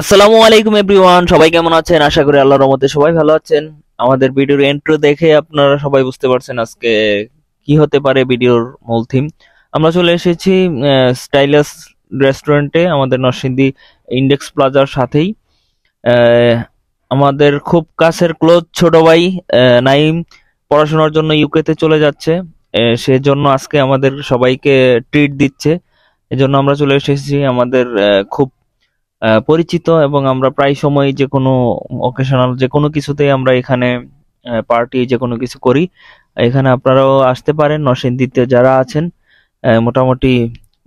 আসসালামু আলাইকুম এভরিওয়ান, সবাই কেমন আছেন? আশা করি আল্লাহর রহমতে সবাই ভালো আছেন। আমাদের ভিডিওর ইন্ট্রো দেখে আপনারা সবাই বুঝতে পারছেন আজকে কি হতে পারে ভিডিওর মূল থিম। আমরা চলে এসেছি স্টাইলাস রেস্টুরেন্টে, আমাদের নরসিংদী ইন্ডেক্স প্লাজার সাথেই। আহ, আমাদের খুব কাছের ক্লোজ ছোট ভাই নাইম পড়াশোনার জন্য ইউকে তে চলে যাচ্ছে। সেজন্য আজকে আমাদের সবাইকে ট্রিট দিচ্ছে। এজন্য আমরা চলে এসেছি। আমাদের খুব পরিচিত এবং আমরা প্রায় সময় যে কোনো অকেশনাল যে কোনো কিছুতেই আমরা এখানে পার্টি যে কোনো কিছু করি। এখানে আপনারাও আসতে পারেন। নরসিংদীতে যারা আছেন মোটামুটি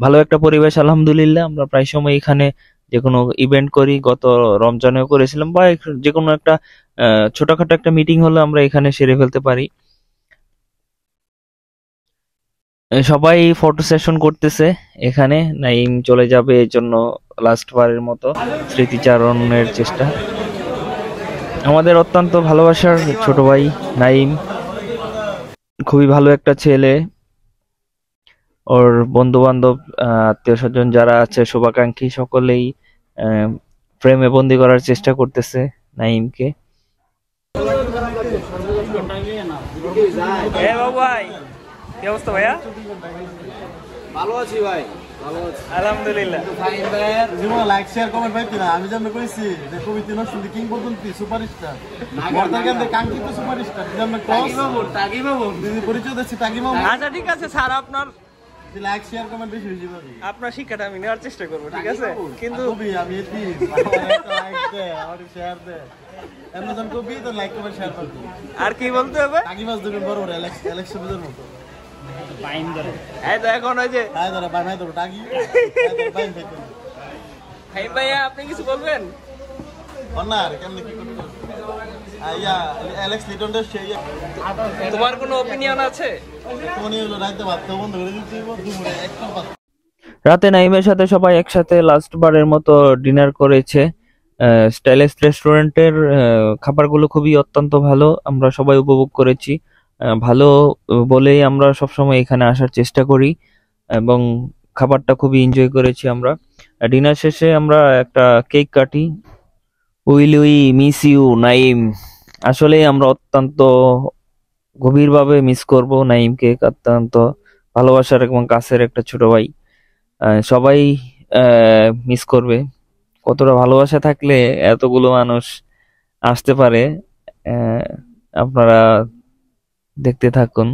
ভালো একটা পরিবেশ, আলহামদুলিল্লাহ। আমরা প্রায় সময় এখানে যে কোনো ইভেন্ট করি, গত রমজানেও করেছিলাম, বা যে কোনো একটা ছোটখাটো একটা মিটিং হলে আমরা এখানে সেরে ফেলতে পারি। সবাই ফটো সেশন করতেছে এখানে। নাইম চলে যাবে, এই জন্য লাস্ট বারের মতো স্মৃতিচারণের চেষ্টা। আমাদের অত্যন্ত ভালোবাসার ছোট ভাই নাইম, খুবই ভালো একটা ছেলে। ওর বন্ধু বান্ধব, আত্মীয় স্বজন যারা আছে, শুভাকাঙ্ক্ষী সকলেই প্রেমে বন্দি করার চেষ্টা করতেছে নাইমকে। ভাই কি অবস্থা ভাইয়া? ভালো আছি ভাই, ভালো আছি আলহামদুলিল্লাহ। ফাইন ভাইয়ের জীবনে লাইক শেয়ার কমেন্ট পাইতি না। আমি যেমন কইছি যে কবিতা নরসিংদী কিংবদন্তি সুপারস্টার মর্দারগান্ধে কাঙ্ক্ষিত সুপারস্টার যেমন টাকি বাবু দিদি পরিচয় দিচ্ছি টাকি বাবু। আচ্ছা ঠিক আছে স্যার, আপনার লাইক শেয়ার কমেন্ট বেশি বেশি পাবি। আপনার শিক্ষাটা আমি নেওয়ার চেষ্টা করবো, ঠিক আছে? কিন্তু কবি আমি এটি লাইক দে আর শেয়ার দে, এমন কবি তো লাইক কমেন্ট শেয়ার করবি। আর কি বলতে হবে? টাকি মাছ দুটো বড় বড় ইলেকশনের মতো বাইন ধরে। এই তো এখন ওই যে হাই ধরে বাই ধরে টাকি বাইন থেকে। ভাই ভাইয়া আপনি কিছু বলবেন? অনার কেমনে কি করতে আইয়া অ্যালেক্স লিটনদের সেই তোমার কোনো অপিনিয়ন আছে? কোনি হলো রাতে ভাত বন্ধ করে দিতে দুপুরে একটা ভাত। রাতে নাইমের সাথে সবাই একসাথে লাস্ট বারের মতো ডিনার করেছে। স্টাইলিশ রেস্টুরেন্টের খাবারগুলো খুবই অত্যন্ত ভালো, আমরা সবাই উপভোগ করেছি। ভালো বলেই আমরা সবসময় এখানে আসার চেষ্টা করি এবং খাবারটা খুবই এনজয় করেছি আমরা। ডিনার শেষে আমরা একটা কেক কাটি। Will we miss you Naim. আসলে আমরা অত্যন্ত গভীরভাবে মিস করব নাইমকে, অত্যন্ত ভালোবাসার এবং কাছের একটা ছোট ভাই। সবাই মিস করবে। কতটা ভালোবাসা থাকলে এতগুলো মানুষ আসতে পারে, আহ, আপনারা দেখতে থাকুন।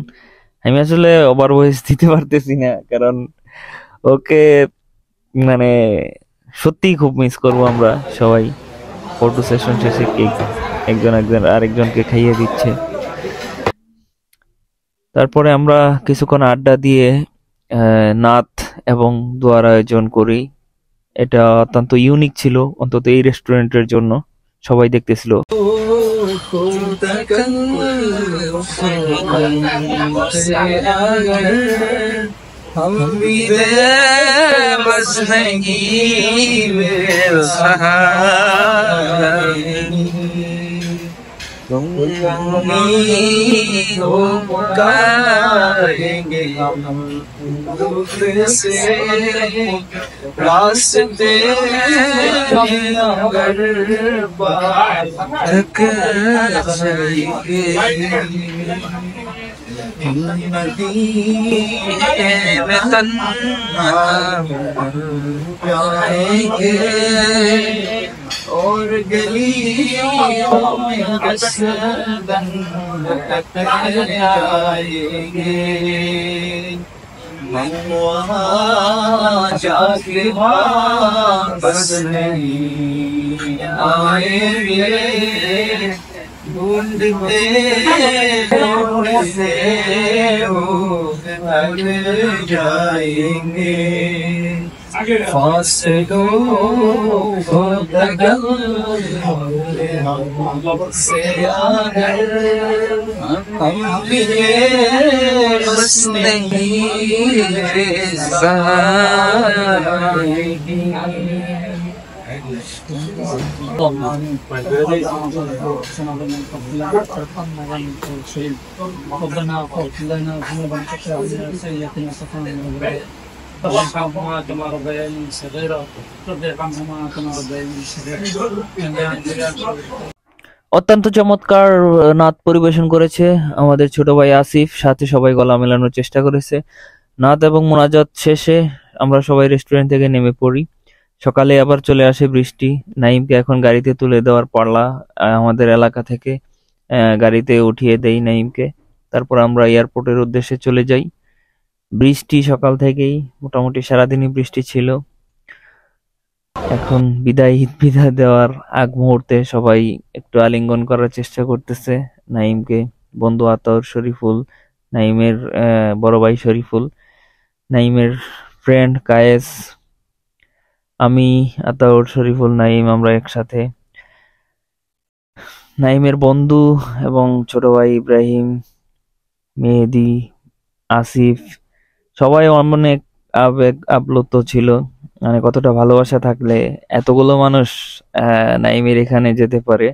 আমি আসলে ওভার ভয়েস দিতে পারতেছি না, কারণ ওকে মানে সত্যিই খুব মিস করব আমরা সবাই। ফটো সেশন শেষে কেক একজন আরেকজনকে খাইয়ে দিচ্ছে। তারপরে আমরা কিছুক্ষণ আড্ডা দিয়ে নাত এবং দোয়ার আয়োজন করি। এটা অত্যন্ত ইউনিক ছিল, অন্তত এই রেস্টুরেন্টের জন্য। সবাই দেখতেছিল। पुकारेंगे हम दूर से रास्ते अगर बात तक जाएंगे मदीने में तन्हा जाएंगे और गलियों में कसदन जाएंगे। हम वहाँ जाके वापस नहीं आएंगे, ढूंढते ढूंढते वो थक जाएंगे। फासलों को दगल से आकर हम भी बस नहीं طبق عنهما كما ربياني صغيرا طبق عنهما كما ربياني صغيرا অত্যন্ত চমৎকার নাচ পরিবেশন করেছে আমাদের ছোট ভাই আসিফ, সাথে সবাই গলা মেলানোর চেষ্টা করেছে। নাচ এবং মোনাজাত শেষে আমরা সবাই রেস্টুরেন্ট থেকে নেমে পড়ি। সকালে আবার চলে আসে বৃষ্টি। নাইমকে এখন গাড়িতে তুলে দেওয়ার পালা। আমাদের এলাকা থেকে গাড়িতে উঠিয়ে দেই নাইমকে। তারপর আমরা এয়ারপোর্টের উদ্দেশ্যে চলে যাই। বৃষ্টি সকাল থেকেই, মোটামুটি সারাদিনই বৃষ্টি ছিল। এখন ঈদ বিদায় দেওয়ার আগ মুহূর্তে সবাই একটু আলিঙ্গন করার চেষ্টা করতেছে নাইমকে। বন্ধু আতর, শরীফুল, নাইমের বড় ভাই শরীফুল, নাইমের ফ্রেন্ড কায়েস, আমি, আতাউর, শরীফুল, নাইম, আমরা একসাথে। নাইমের বন্ধু এবং ছোট ভাই ইব্রাহিম, মেহেদি, আসিফ সবাই অনেক আবেগ আপ্লুত ছিল। মানে কতটা ভালোবাসা থাকলে এতগুলো মানুষ নাইমের এখানে যেতে পারে,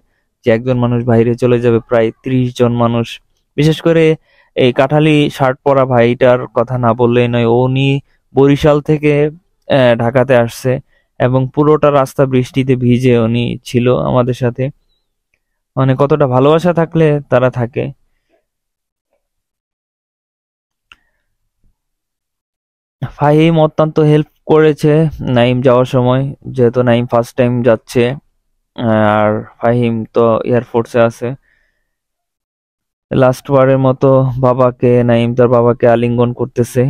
যে একজন মানুষ বাইরে চলে যাবে প্রায় 30 জন মানুষ। বিশেষ করে এই কাঠালি শার্ট পরা ভাইটার কথা না বললেই নয়। উনি বরিশাল থেকে ঢাকাতে আসছে এবং পুরোটা রাস্তা বৃষ্টিতে ভিজে উনি ছিল আমাদের সাথে। মানে কতটা ভালোবাসা থাকলে তারা থাকে। ফাহিম অত্যন্ত হেল্প করেছে নাইম যাওয়ার সময়, যেহেতু নাইম ফার্স্ট টাইম যাচ্ছে। আর ফাহিম তো এয়ারফোর্সে আছে। লাস্ট বারের মতো নাইম তার বাবাকে আলিঙ্গন করতেছে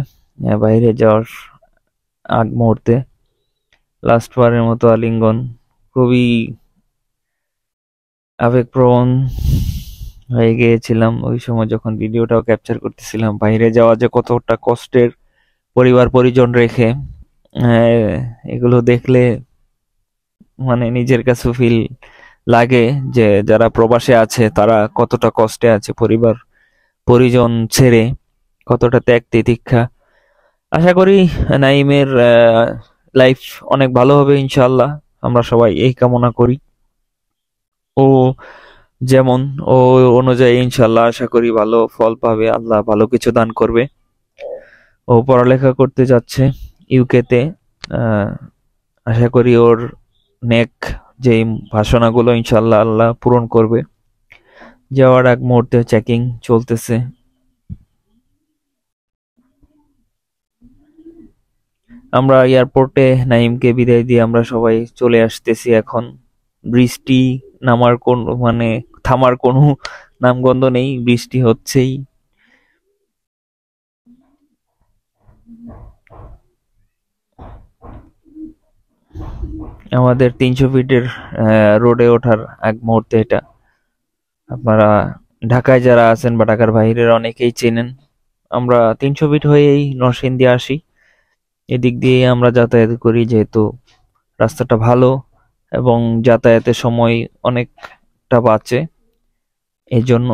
বাইরে যাওয়ার আগ মুহূর্তে। লাস্ট বারের মতো আলিঙ্গন। খুবই আবেগপ্রবণ হয়ে গিয়েছিলাম ওই সময় যখন ভিডিওটাও ক্যাপচার করতেছিলাম। বাইরে যাওয়া যে কতটা কষ্টের, পরিবার পরিজন রেখে, এগুলো দেখলে মানে নিজের কাছে ফিল লাগে যে যারা প্রবাসে আছে তারা কতটা কষ্টে আছে, পরিবার পরিজন ছেড়ে, কতটা ত্যাগ তিতিক্ষা। আশা করি নাইমের লাইফ অনেক ভালো হবে ইনশাআল্লাহ, আমরা সবাই এই কামনা করি। ও যেমন ও অনুযায়ী ইনশাআল্লাহ আশা করি ভালো ফল পাবে, আল্লাহ ভালো কিছু দান করবে। ও পড়ালেখা করতে যাচ্ছে ইউকেতে। আশা করি ওর নেক যে বাসনাগুলো ইনশাআল্লাহ আল্লাহ পূরণ করবে। যাওয়ার আগ মুহূর্তে চেকিং চলতেছে। আমরা এয়ারপোর্টে নাইমকে বিদায় দিয়ে আমরা সবাই চলে আসতেছি এখন। বৃষ্টি নামার কোন মানে থামার কোনো নামগন্ধ নেই, বৃষ্টি হচ্ছেই। আমাদের 300 ফিটের রোডে ওঠার এক মুহূর্তে এটা। আপনারা ঢাকায় যারা আছেন বা ঢাকার বাইরের অনেকেই চেনেন। আমরা 300 ফিট হয়েই নরসিংদী আসি। এদিক দিয়ে আমরা যাতায়াত করি, যেহেতু রাস্তাটা ভালো এবং যাতায়াতের সময় অনেকটা বাঁচে এই জন্য।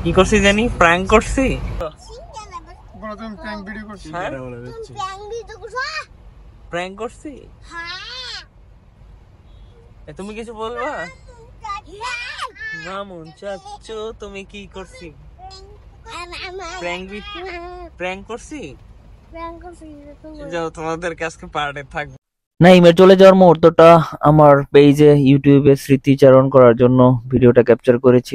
কি করছি জানি, প্র্যাঙ্ক করছি। প্র্যাঙ্ক করছি, তুমি কিছু বলবা? মামুন চাচ্চু তুমি কি করছি? প্র্যাঙ্ক করছি। যাও তোমাদেরকে আজকে পার্টে থাকবে। নাইমের চলে যাওয়ার মুহূর্তটা আমার পেজে ইউটিউবে স্মৃতিচারণ করার জন্য ভিডিওটা ক্যাপচার করেছি।